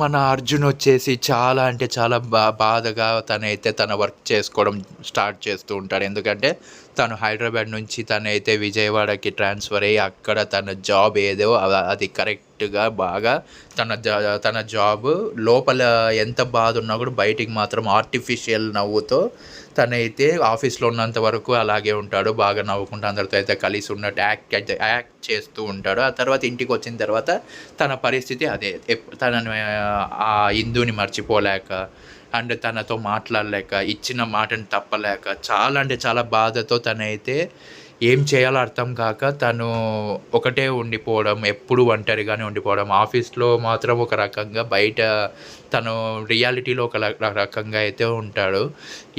మన అర్జున్ వచ్చేసి చాలా అంటే చాలా బాధగా తనైతే తన వర్క్ చేసుకోవడం స్టార్ట్ చేస్తూ ఉంటాడు. ఎందుకంటే తను హైదరాబాద్ నుంచి తనైతే విజయవాడకి ట్రాన్స్ఫర్ అయ్యి అక్కడ తన జాబ్ ఏదో అది కరెక్ట్‌గా బాగా తన జాబ్ లోపల ఎంత బాధ ఉన్నా కూడా బయటికి మాత్రం ఆర్టిఫిషియల్ నవ్వుతో తనైతే ఆఫీస్‌లో ఉన్నంత వరకు అలాగే ఉంటాడు. బాగా నవ్వుకుంటూ అందరితో అయితే కలిసి ఉన్నట్టు యాక్ట్ చేస్తూ ఉంటాడు. ఆ తర్వాత ఇంటికొచ్చిన తర్వాత తన పరిస్థితి అదే. తనని ఆ ఇందుని మర్చిపోలేక అండ్ తనతో మాట్లాడలేక, ఇచ్చిన మాటని తప్పలేక చాలా అంటే చాలా బాధతో తనైతే ఏం చేయాలో అర్థం కాక తను ఒకటే ఉండిపోవడం, ఎప్పుడు ఒంటరిగానే ఉండిపోవడం. ఆఫీస్‌లో మాత్రం ఒక రకంగా, బయట తను రియాలిటీలో ఒక రకంగా అయితే ఉంటాడు.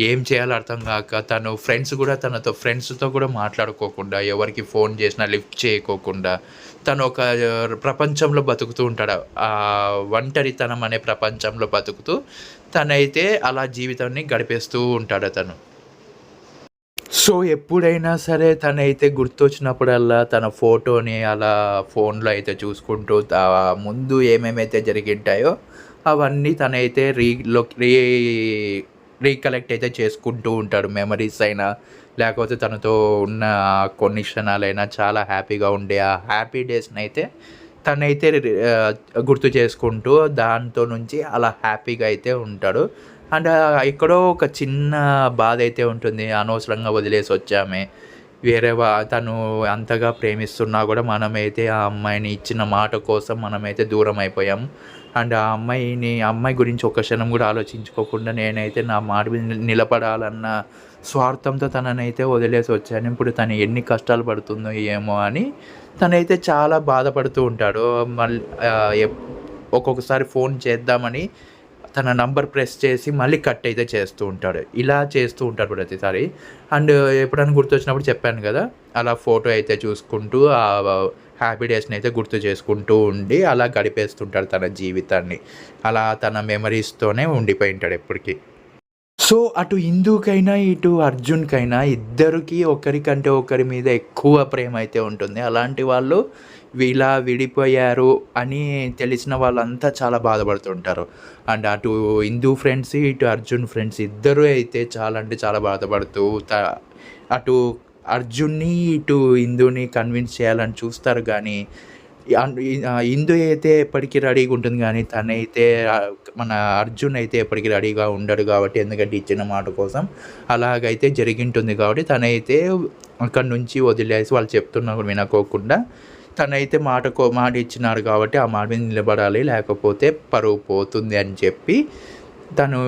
ఏం చేయాలో అర్థం కాక తను ఫ్రెండ్స్‌తో కూడా మాట్లాడుకోకుండా, ఎవరికి ఫోన్ చేసినా లిఫ్ట్ చేయకోకుండా, తను ఒక ప్రపంచంలో బతుకుతూ ఉంటాడు. ఒంటరితనం అనే ప్రపంచంలో బతుకుతూ తనైతే అలా జీవితాన్ని గడిపేస్తూ ఉంటాడతను. సో, ఎప్పుడైనా సరే తనైతే గుర్తొచ్చినప్పుడల్లా తన ఫోటోని అలా ఫోన్‌లో అయితే చూసుకుంటూ ముందు ఏమేమైతే జరిగింటాయో అవన్నీ తనైతే రీకలెక్ట్ అయితే చేసుకుంటూ ఉంటాడు. మెమరీస్ అయినా, లేకపోతే తనతో ఉన్న కొన్ని క్షణాలైనా చాలా హ్యాపీగా ఉండే ఆ హ్యాపీ డేస్‌నైతే తనైతే గుర్తు చేసుకుంటూ దాంతో నుంచి అలా హ్యాపీగా అయితే ఉంటాడు. అండ్ ఎక్కడో ఒక చిన్న బాధైతే ఉంటుంది. అనవసరంగా వదిలేసొచ్చామే. తను అంతగా ప్రేమిస్తున్నా గూడా మనమైతే ఆ అమ్మాయిని ఇచ్చిన మాట కోసం మనమైతే దూరమైపోయాం. అండ్ ఆ అమ్మాయి గురించి ఒక్క క్షణం గూడా ఆలోచించుకోకుండా నేనైతే నా మాట మీద నిలబడాలన్న స్వార్థంతో తననైతే వదిలేసొచ్చాను. ఇప్పుడు తను ఎన్ని కష్టాలు పడుతుందో ఏమో అని తనైతే చాలా బాధపడుతూ ఉంటాడు. ఆహ్, ఎప్ ఒక్కొక్కసారి ఫోన్ చేద్దామని తన నంబర్ ప్రెస్ చేసి మళ్ళీ కట్ అయితే చేస్తూ ఉంటాడు. ఇలా చేస్తూ ఉంటాడు ప్రతిసారి. అండ్ ఎప్పుడైనా గుర్తొచ్చినప్పుడు చెప్పాను గదా! అలా ఫోటో అయితే చూసుకుంటూ హ్యాపీ డేస్‌ని అయితే గుర్తు చేసుకుంటూ ఉండి అలా గడిపేస్తుంటాడు తన జీవితాన్ని. అలా తన మెమరీస్‌తోనే ఉండిపోయుంటాడు ఎప్పటికి. సో, అటు ఇందుకైనా, ఇటు అర్జున్‌కైనా ఇద్దరికీ ఒకరికంటే ఒకరి మీద ఎక్కువ ప్రేమైతే ఉంటుంది. అలాంటి వాళ్ళు ఇలా విడిపోయారు అని తెలిసిన వాళ్ళంతా చాలా బాధపడుతుంటారు. అండ్ అటు ఇందు ఫ్రెండ్స్, ఇటు అర్జున్ ఫ్రెండ్స్ ఇద్దరూ అయితే చాలా అంటే చాలా బాధపడుతూ అటు అర్జున్‌ని, ఇటు ఇందుని కన్విన్స్ చేయాలని చూస్తారు గానీ ఇందు అయితే ఎప్పటికి రెడీగుంటుంది గానీ, తనైతే మన అర్జున్ అయితే ఎప్పటికి రెడీగా ఉండడు గాబట్టి, ఎందుకంటే ఇచ్చిన మాట కోసం అలాగైతే జరిగింటుంది కాబట్టి, తనైతే అక్కడి నుంచి వదిలేసి వాళ్ళు చెప్తున్నా కూడా వినకోకుండా, తనైతే మాట ఇచ్చినాడు కాబట్టి, ఆ మాట మీద నిలబడాలి. లేకపోతే పరువు పోతుంది అని చెప్పి తను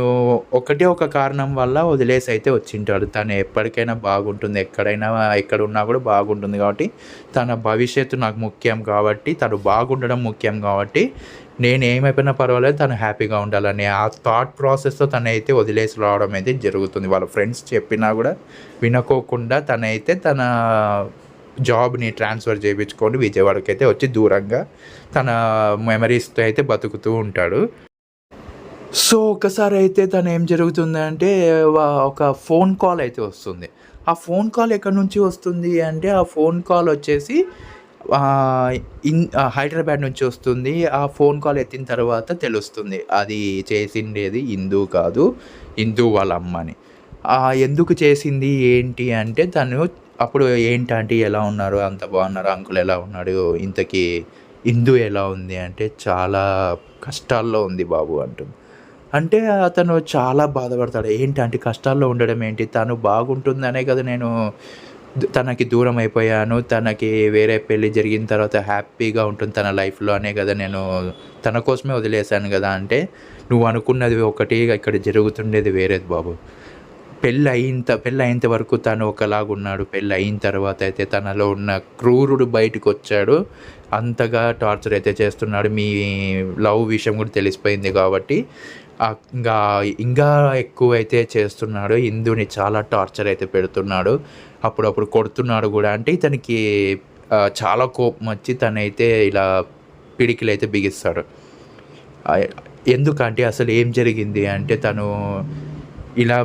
ఒకటే ఒక కారణం వల్ల వదిలేసైతే వచ్చింటాడు. తను ఎప్పటికైనా బాగుంటుంది. ఎక్కడున్నా కూడా బాగుంటుంది కాబట్టి, తన భవిష్యత్తు నాకు ముఖ్యం కాబట్టి, తను బాగుండడం ముఖ్యం కాబట్టి, నేనేమైపోయినా పర్వాలేదు తను హ్యాపీగా ఉండాలని ఆ థాట్ ప్రాసెస్‌తో తనైతే వదిలేసి రావడం అయితే జరుగుతుంది. వాళ్ళ ఫ్రెండ్స్ చెప్పినా కూడా వినుకోకుండా తనైతే తన జాబ్‌ని ట్రాన్స్‌ఫర్ చేపించుకొని విజయవాడకైతే వచ్చి దూరంగా తన మెమరీస్‌తో అయితే బతుకుతూ ఉంటాడు. సో, ఒకసారయితే తనేం జరుగుతుందంటే, ఒక ఫోన్ కాల్ అయితే వస్తుంది. ఆ ఫోన్ కాల్ ఎక్కడి నుంచి వస్తుంది అంటే, ఆ ఫోన్ కాల్ వచ్చేసి ఆహ్, హైదరాబాద్ నుంచి వస్తుంది. ఆ ఫోన్ కాల్ ఎత్తిన తర్వాత తెలుస్తుంది. అది చేసిండేది ఇందు కాదు, ఇందు వాళ్ళ అమ్మని. ఎందుకు చేసింది ఏంటి అంటే, తను అప్పుడు "ఏంటి ఆంటీ ఎలా ఉన్నారు? అంతా బాగున్నారా? అంకుల్ ఎలా ఉన్నాడు? ఇంతకీ ఇందు ఎలా ఉంది?" అంటే, "చాలా కష్టాల్లో ఉంది బాబు" అంటుంది. అంటే అతను చాలా బాధపడతాడు. ఏంటంటే కష్టాల్లో ఉండడం ఏంటి? తను బాగుంటుందనే కదా నేను తనకి దూరం అయిపోయాను. తనకి వేరే పెళ్లి జరిగిన తర్వాత హ్యాపీగా ఉంటుంది తన లైఫ్‌లో అనే కదా నేను తన కోసమే వదిలేసాను గదా! అంటే నువ్వు అనుకున్నది ఒకటి, ఇక్కడ జరుగుతుండేది వేరేది బాబు. పెళ్ళయింత వరకు తను ఒకలాగున్నాడు. పెళ్ళయిన తర్వాత అయితే తనలో ఉన్న క్రూరుడు బయటికొచ్చాడు. అంతగా టార్చర్ అయితే చేస్తున్నాడు. మీ లవ్ విషయం కూడా తెలిసిపోయింది కాబట్టి ఇంకా ఎక్కువైతే చేస్తున్నాడు. ఇందుని చాలా టార్చర్ అయితే పెడుతున్నాడు. అప్పుడప్పుడు కొడుతున్నాడు గూడా. అంటే ఇతనికి చాలా కోపమొచ్చి తనైతే ఇలా పిడికిలైతే బిగిస్తాడు. ఎందుకంటే అసలు ఏం జరిగింది అంటే తను ఇలా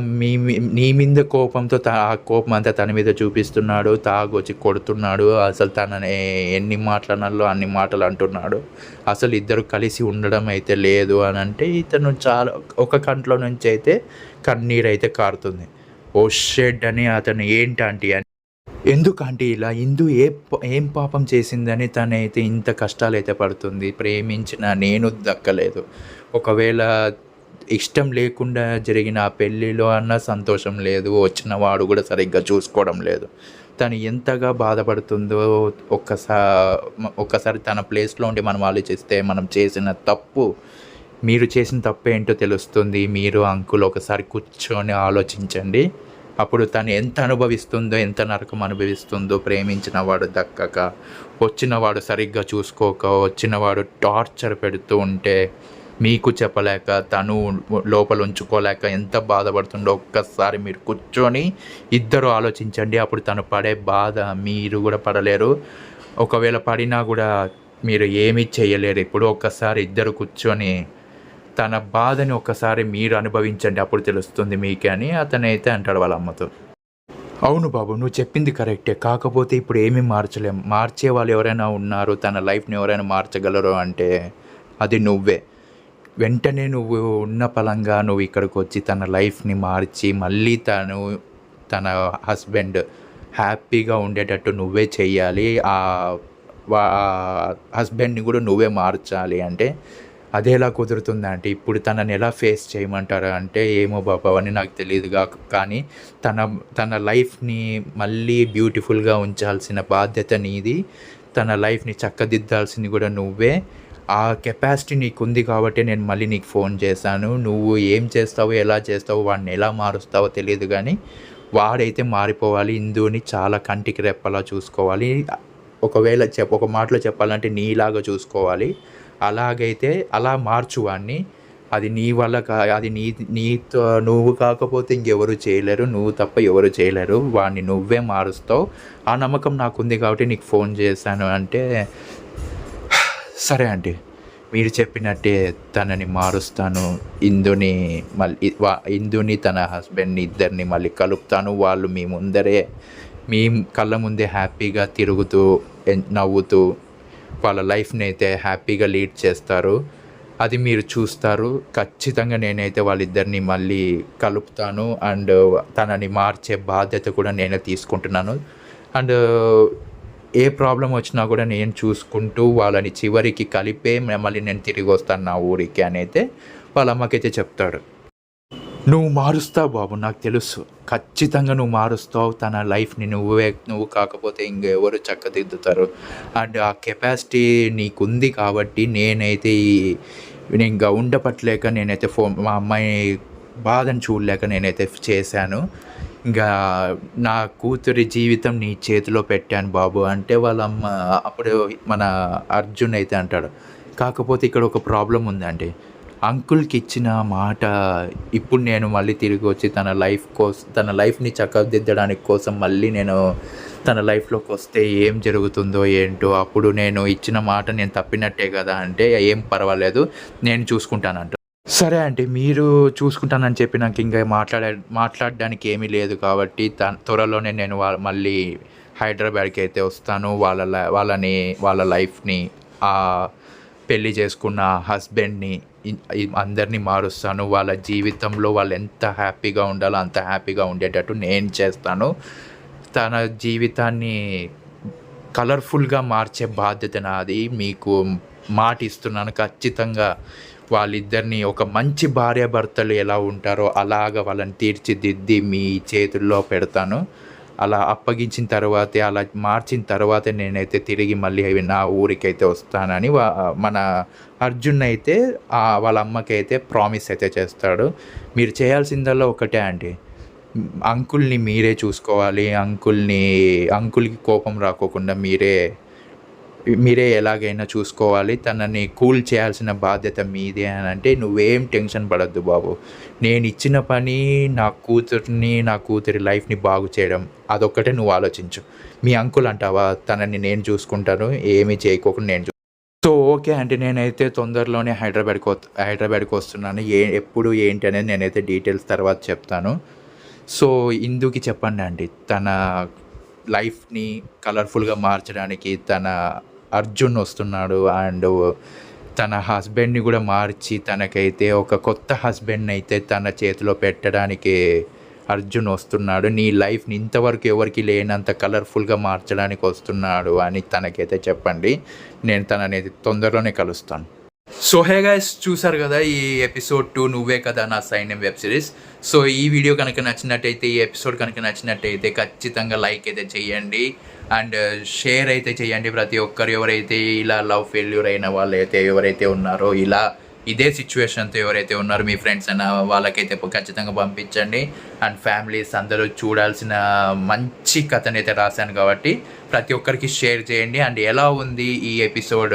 నీ మీద కోపంతో ఆ కోపం అంతా తన మీద చూపిస్తున్నాడు. తాగొచ్చి కొడుతున్నాడు. అసలు తనని ఎన్ని మాటలనాలో అన్ని మాటలు అంటున్నాడు. అసలు ఇద్దరు కలిసి ఉండడం అయితే లేదు అని అంటే ఇతను చాలా ఒక కంట్లో నుంచి అయితే కన్నీరైతే కారుతుంది. ఓహ్ షిట్ అని అతను ఏంటి అని ఎందుకంటే ఇలా ఇందు ఏం పాపం చేసిందని తనైతే ఇంత కష్టాలైతే పడుతుంది. ప్రేమించిన నేను దక్కలేదు. ఒకవేళ ఇష్టం లేకుండా జరిగిన ఆ పెళ్ళిలో అన్నా సంతోషం లేదు. వచ్చిన వాడు కూడా సరిగ్గా చూసుకోవడం లేదు. తను ఎంతగా బాధపడుతుందో ఒక్కసారి తన ప్లేస్‌లో ఉండి మనం ఆలోచిస్తే మనం చేసిన తప్పు మీరు చేసిన తప్పేంటో తెలుస్తుంది. మీరు అంకుల్ ఒకసారి కూర్చొని ఆలోచించండి. అప్పుడు తను ఎంత అనుభవిస్తుందో, ఎంత నరకం అనుభవిస్తుందో ప్రేమించిన వాడు దక్కక, వచ్చినవాడు సరిగ్గా చూసుకోక, వచ్చినవాడు టార్చర్ పెడుతూ ఉంటే మీకు చెప్పలేక, తను లోపల ఉంచుకోలేక ఎంత బాధపడుతుండో ఒక్కసారి మీరు కూర్చొని ఇద్దరు ఆలోచించండి. అప్పుడు తను పడే బాధ మీరు కూడా పడలేరు. ఒకవేళ పడినా కూడా మీరు ఏమీ చేయలేరు. ఇప్పుడు ఒక్కసారి ఇద్దరు కూర్చొని తన బాధని ఒక్కసారి మీరు అనుభవించండి. అప్పుడు తెలుస్తుంది మీకే అని అతనైతే అంటాడు వాళ్ళ అమ్మతో. అవును బాబు, నువ్వు చెప్పింది కరెక్టే. కాకపోతే ఇప్పుడు ఏమీ మార్చలేం. మార్చే వాళ్ళు ఎవరైనా ఉన్నారు, తన లైఫ్‌ని ఎవరైనా మార్చగలరు అంటే అది నువ్వే. వెంటనే నువ్వు ఉన్న పలంగా నువ్వు ఇక్కడికొచ్చి తన లైఫ్‌ని మార్చి మళ్ళీ తన హస్బెండ్ హ్యాపీగా ఉండేటట్టు నువ్వే చెయ్యాలి. హస్బెండ్‌ని కూడా నువ్వే మార్చాలి అంటే అదెలా కుదురుతుందంటే ఇప్పుడు తనని ఎలా ఫేస్ చేయమంటారు అంటే ఏమో బాబు అవన్నీ నాకు తెలీదుగా. కానీ తన లైఫ్‌ని మళ్ళీ బ్యూటిఫుల్‌గా ఉంచాల్సిన బాధ్యత నీది. తన లైఫ్‌ని చక్కదిద్దాల్సింది కూడా నువ్వే. ఆ కెపాసిటీ నీకుంది కాబట్టే నేను మళ్ళీ నీకు ఫోన్ చేశాను. నువ్వు ఏం చేస్తావో, ఎలా చేస్తావో, వాడిని ఎలా మారుస్తావో తెలీదు గానీ వాడైతే మారిపోవాలి. ఇందుని చాలా కంటికి రెప్పలా చూసుకోవాలి. ఒకవేళ ఒక మాటలో చెప్పాలంటే నీలాగా చూసుకోవాలి. అలాగైతే అలా మార్చు వాడిని. అది నీ వల్ల అది నీతో నువ్వు కాకపోతే ఇంకెవరు చేయలేరు. నువ్వు తప్ప ఎవరు చేయలేరు. వాడిని నువ్వే మారుస్తావు. ఆ నమ్మకం నాకుంది కాబట్టి నీకు ఫోన్ చేశాను అంటే సరే ఆంటీ, మీరు చెప్పినట్టే తనని మారుస్తాను. ఇందుని తన హస్బెండ్‌ని ఇద్దరిని మళ్ళీ కలుపుతాను. వాళ్ళు మీ కళ్ళ ముందే హ్యాపీగా తిరుగుతూ నవ్వుతూ వాళ్ళ లైఫ్‌ని అయితే హ్యాపీగా లీడ్ చేస్తారు. అది మీరు చూస్తారు. ఖచ్చితంగా నేనైతే వాళ్ళిద్దరిని మళ్ళీ కలుపుతాను. అండ్ తనని మార్చే బాధ్యత కూడా నేనే తీసుకుంటున్నాను. అండ్ ఏ ప్రాబ్లమ్ వచ్చినా కూడా నేను చూసుకుంటూ వాళ్ళని చివరికి కలిపే మళ్ళీ నేను తిరిగి వస్తాను నా ఊరికి అని అయితే వాళ్ళ అమ్మకైతే చెప్తాడు. నువ్వు మారుస్తావు బాబు, నాకు తెలుసు. ఖచ్చితంగా నువ్వు మారుస్తావు. తన లైఫ్‌ని నువ్వు కాకపోతే ఇంకెవరు చక్కదిద్దుతారు. అండ్ ఆ కెపాసిటీ నీకుంది కాబట్టి నేనైతే నేను ఇంకా ఉండపట్టలేక నేనైతే మా అమ్మాయి బాధను చూడలేక నేనైతే చేశాను. ఇంకా నా కూతురి జీవితం నీ చేతిలో పెట్టాను బాబు అంటే వాళ్ళ అమ్మ అప్పుడు మన అర్జున్ అయితే అంటాడు. కాకపోతే ఇక్కడ ఒక ప్రాబ్లమ్ ఉందండి. అంకుల్‌కి ఇచ్చిన మాట ఇప్పుడు నేను మళ్ళీ తిరిగి వచ్చి తన లైఫ్‌ని చక్కదిద్దడానికి కోసం మళ్ళీ నేను తన లైఫ్‌లోకి వస్తే ఏం జరుగుతుందో ఏంటో, అప్పుడు నేను ఇచ్చిన మాట నేను తప్పినట్టే కదా అంటే ఏం పర్వాలేదు నేను చూసుకుంటానంట. సరే ఆంటీ, మీరు చూసుకుంటానని చెప్పి నాకు ఇంకా మాట్లాడడానికి ఏమీ లేదు కాబట్టి త్వరలోనే నేను మళ్ళీ హైదరాబాద్‌కి అయితే వస్తాను. వాళ్ళ లైఫ్‌ని పెళ్లి చేసుకున్న హస్బెండ్‌ని అందరినీ మారుస్తాను. వాళ్ళ జీవితంలో వాళ్ళు ఎంత హ్యాపీగా ఉండాలో అంత హ్యాపీగా ఉండేటట్టు నేను చేస్తాను. తన జీవితాన్ని కలర్ఫుల్గా మార్చే బాధ్యత నాది. మీకు మాట ఇస్తున్నాను. ఖచ్చితంగా వాళ్ళిద్దరిని ఒక మంచి భార్యాభర్తలు ఎలా ఉంటారో అలాగా వాళ్ళని తీర్చిదిద్ది మీ చేతుల్లో పెడతాను. అలా అప్పగించిన తర్వాతే, అలా మార్చిన తర్వాతే నేనైతే తిరిగి మళ్ళీ నా ఊరికైతే వస్తానని మన అర్జున్ అయితే వాళ్ళ అమ్మకైతే ప్రామిస్ అయితే చేస్తాడు. మీరు చేయాల్సిందల్లా ఒకటే అండి, అంకుల్‌ని మీరే చూసుకోవాలి. అంకుల్‌కి కోపం రాకోకుండా మీరే ఎలాగైనా చూసుకోవాలి. తనని కూల్ చేయాల్సిన బాధ్యత మీదే అని అంటే నువ్వేం టెన్షన్ పడొద్దు బాబు. నేను ఇచ్చిన పని నా కూతురి లైఫ్‌ని బాగు చేయడం, అదొక్కటే నువ్వు ఆలోచించు. మీ అంకుల్ అంటావా, తనని నేను చూసుకుంటాను, ఏమీ చేయకోకుండా నేను సో, ఓకే అండి. నేనైతే తొందరలోనే హైదరాబాద్‌కి వస్తున్నాను. ఎప్పుడు ఏంటి అనేది నేనైతే డీటెయిల్స్ తర్వాత చెప్తాను. సో, ఇందుకి చెప్పండండి. తన లైఫ్‌ని కలర్‌ఫుల్‌గా మార్చడానికి అర్జున్ వస్తున్నాడు. అండ్ తన హస్బెండ్‌ని గూడా మార్చి తనకైతే ఒక కొత్త హస్బెండ్‌నయితే తన చేతిలో పెట్టడానికి అర్జున్ వస్తున్నాడు. నీ లైఫ్‌ని ఇంతవరకు ఎవరికీ లేనంత కలర్‌ఫుల్‌గా మార్చడానికి వస్తున్నాడు అని తనకైతే చెప్పండి. నేను తనని తొందరలోనే కలుస్తాను. సో హే గైస్, చూసారు కదా ఈ ఎపిసోడ్ 2 నువ్వే కదా నా సైన్యం వెబ్ సిరీస్. సో ఈ వీడియో కనుక నచ్చినట్టయితే, ఈ ఎపిసోడ్ కనుక నచ్చినట్టయితే ఖచ్చితంగా లైక్ అయితే చేయండి. అండ్ షేర్ అయితే చేయండి. ప్రతి ఒక్కరు ఎవరైతే ఇలా లవ్ ఫెయిల్యూర్ అయిన వాళ్ళైతే ఎవరైతే ఉన్నారో, ఇలా ఇదే సిచ్యువేషన్తో ఎవరైతే ఉన్నారో మీ ఫ్రెండ్స్ అన్న వాళ్ళకైతే ఖచ్చితంగా పంపించండి. అండ్ ఫ్యామిలీస్ అందరూ చూడాల్సిన మంచి కథనైతే రాశాను కాబట్టి ప్రతి ఒక్కరికి షేర్ చేయండి. అండ్ ఎలా ఉంది ఈ ఎపిసోడ్,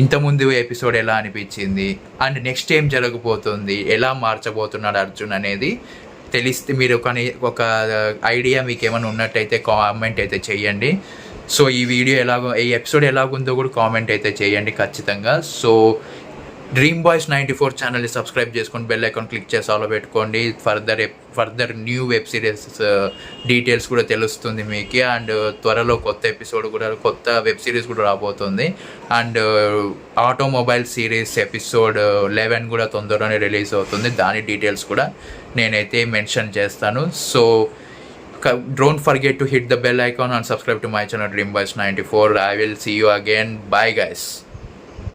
ఇంతకుముందు ఎపిసోడ్ ఎలా అనిపించింది, అండ్ నెక్స్ట్ ఏం జరగబోతుంది, ఎలా మార్చబోతున్నాడు అర్జున్ అనేది తెలిస్తే మీరు ఒక ఐడియా మీకు ఏమైనా ఉన్నట్టయితే కామెంట్ అయితే చేయండి. సో ఈ ఎపిసోడ్ ఎలాగుందో కూడా కామెంట్ అయితే చేయండి ఖచ్చితంగా. సో డ్రీమ్ బాయ్స్ 94 ఛానల్ని సబ్స్క్రైబ్ చేసుకొని బెల్ ఐకాన్ క్లిక్ చేసి ఆలో పెట్టుకోండి. Further new web series details కూడా తెలుస్తుంది మీకు. అండ్ త్వరలో కొత్త వెబ్ సిరీస్ కూడా రాబోతుంది. అండ్ ఆటోమొబైల్ సిరీస్ ఎపిసోడ్ 11 కూడా తొందరలోనే రిలీజ్ అవుతుంది. దాని డీటెయిల్స్ కూడా నేనైతే మెన్షన్ చేస్తాను. So don't forget to hit the bell icon and subscribe to my channel Dream Boys 94. I will see you again. Bye guys.